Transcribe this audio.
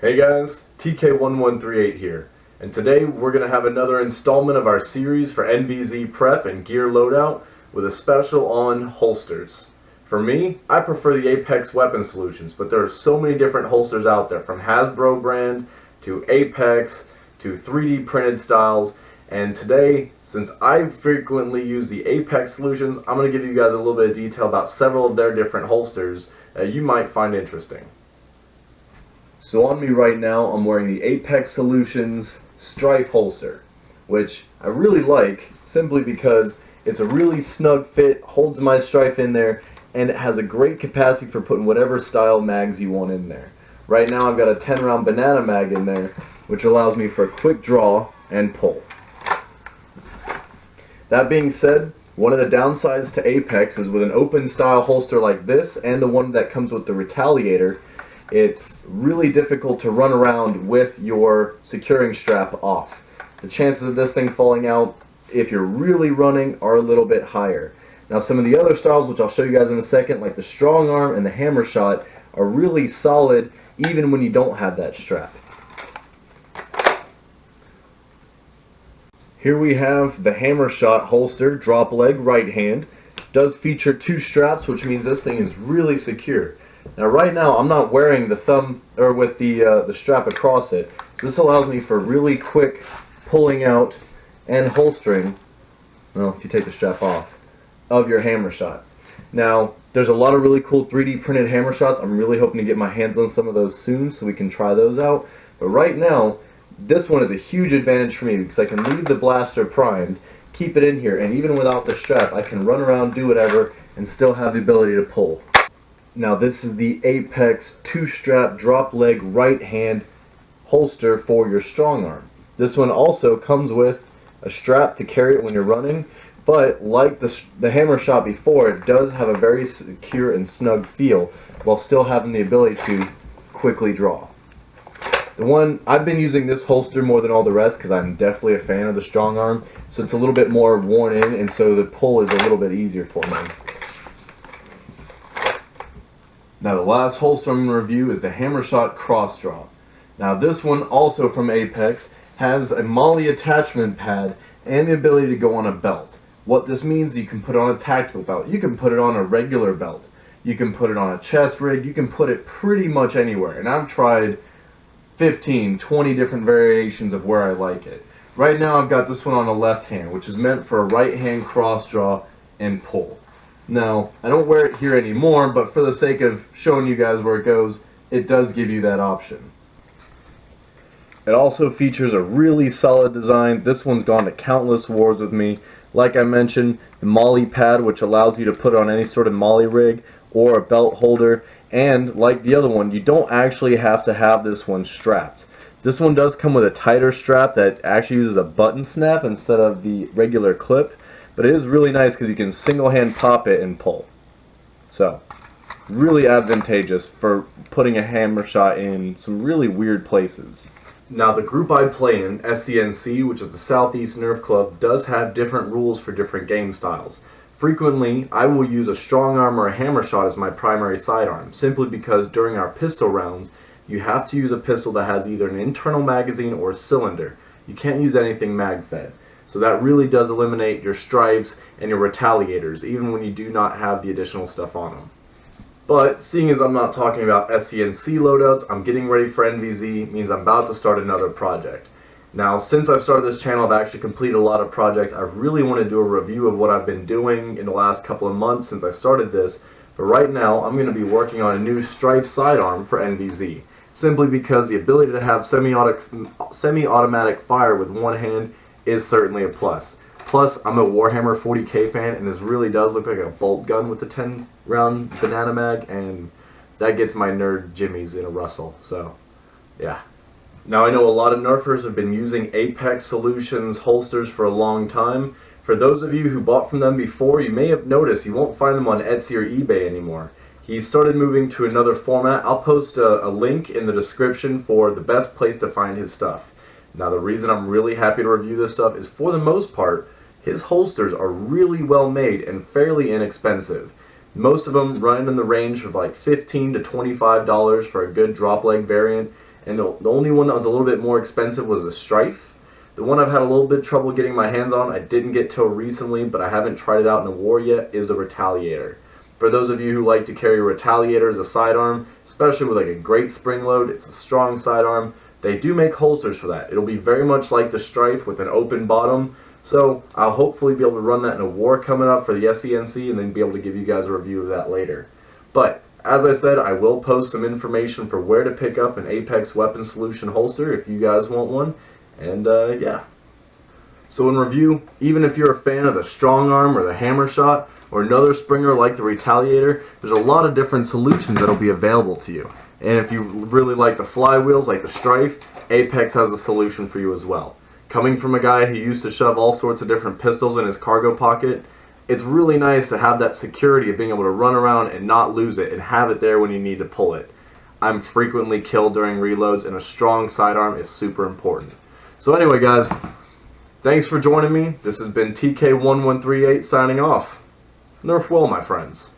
Hey guys, TK1138 here, and today we're going to have another installment of our series for NVZ prep and gear loadout with a special on holsters. For me, I prefer the Apex weapon solutions, but there are so many different holsters out there, from Hasbro brand to Apex to 3D printed styles, and today, since I frequently use the Apex solutions, I'm going to give you guys a little bit of detail about several of their different holsters that you might find interesting. So on me right now, I'm wearing the Apex Solutions Strife holster, which I really like simply because it's a really snug fit, holds my Strife in there, and it has a great capacity for putting whatever style mags you want in there. Right now I've got a 10-round banana mag in there, which allows me for a quick draw and pull. That being said, one of the downsides to Apex is with an open style holster like this and the one that comes with the Retaliator, it's really difficult to run around with your securing strap off. The chances of this thing falling out, if you're really running, are a little bit higher. Now some of the other styles, which I'll show you guys in a second, like the Strong Arm and the Hammershot, are really solid even when you don't have that strap. Here we have the Hammershot holster, drop leg, right hand. Does feature two straps, which means this thing is really secure. Now right now I'm not wearing the thumb or with the strap across it, so this allows me for really quick pulling out and holstering, well, if you take the strap off, of your Hammershot. Now there's a lot of really cool 3D printed Hammershots. I'm really hoping to get my hands on some of those soon so we can try those out. But right now this one is a huge advantage for me because I can leave the blaster primed, keep it in here, and even without the strap I can run around, do whatever, and still have the ability to pull. Now this is the Apex 2-strap drop leg right hand holster for your strong arm. This one also comes with a strap to carry it when you're running, but like the Hammershot before, it does have a very secure and snug feel while still having the ability to quickly draw. The one I've been using this holster more than all the rest because I'm definitely a fan of the strong arm, so it's a little bit more worn in, and so the pull is a little bit easier for me. Now the last holster I'm going to review is the Hammershot Cross Draw. Now this one, also from Apex, has a MOLLE attachment pad and the ability to go on a belt. What this means is you can put it on a tactical belt, you can put it on a regular belt, you can put it on a chest rig, you can put it pretty much anywhere. And I've tried 15, 20 different variations of where I like it. Right now I've got this one on the left hand, which is meant for a right hand cross draw and pull. Now, I don't wear it here anymore, but for the sake of showing you guys where it goes, it does give you that option. It also features a really solid design. This one's gone to countless wars with me. Like I mentioned, the MOLLE pad, which allows you to put it on any sort of MOLLE rig or a belt holder, and like the other one, you don't actually have to have this one strapped. This one does come with a tighter strap that actually uses a button snap instead of the regular clip. But it is really nice because you can single hand pop it and pull. So, really advantageous for putting a Hammershot in some really weird places. Now the group I play in, SCNC, which is the Southeast Nerf Club, does have different rules for different game styles. Frequently, I will use a strong arm or a Hammershot as my primary sidearm, simply because during our pistol rounds, you have to use a pistol that has either an internal magazine or a cylinder. You can't use anything mag-fed. So that really does eliminate your Strifes and your Retaliators, even when you do not have the additional stuff on them. But seeing as I'm not talking about SCNC loadouts, I'm getting ready for NVZ, means I'm about to start another project. Now, since I've started this channel, I've actually completed a lot of projects. I really want to do a review of what I've been doing in the last couple of months since I started this. But right now, I'm going to be working on a new Strife sidearm for NVZ, simply because the ability to have semi-automatic fire with one hand is certainly a plus. Plus, I'm a Warhammer 40k fan, and this really does look like a bolt gun with the 10-round banana mag, and that gets my nerd jimmies in a rustle, so yeah. Now I know a lot of Nerfers have been using Apex Solutions holsters for a long time. For those of you who bought from them before, you may have noticed you won't find them on Etsy or eBay anymore. He started moving to another format. I'll post a link in the description for the best place to find his stuff. Now the reason I'm really happy to review this stuff is, for the most part, his holsters are really well made and fairly inexpensive. Most of them run in the range of like $15 to $25 for a good drop leg variant, and the only one that was a little bit more expensive was the Strife. The one I've had a little bit trouble getting my hands on, I didn't get till recently, but I haven't tried it out in a war yet, is the Retaliator. For those of you who like to carry a Retaliator as a sidearm, especially with like a great spring load, it's a strong sidearm, they do make holsters for that. It'll be very much like the Strife with an open bottom, so I'll hopefully be able to run that in a war coming up for the SENC and then be able to give you guys a review of that later. But as I said, I will post some information for where to pick up an Apex Weapon Solution holster if you guys want one. And yeah. So in review, even if you're a fan of the Strong Arm or the Hammershot or another Springer like the Retaliator, there's a lot of different solutions that'll be available to you. And if you really like the flywheels like the Strife, Apex has a solution for you as well. Coming from a guy who used to shove all sorts of different pistols in his cargo pocket, it's really nice to have that security of being able to run around and not lose it and have it there when you need to pull it. I'm frequently killed during reloads, and a strong sidearm is super important. So anyway guys, thanks for joining me. This has been TK1138 signing off. Nerf well, my friends.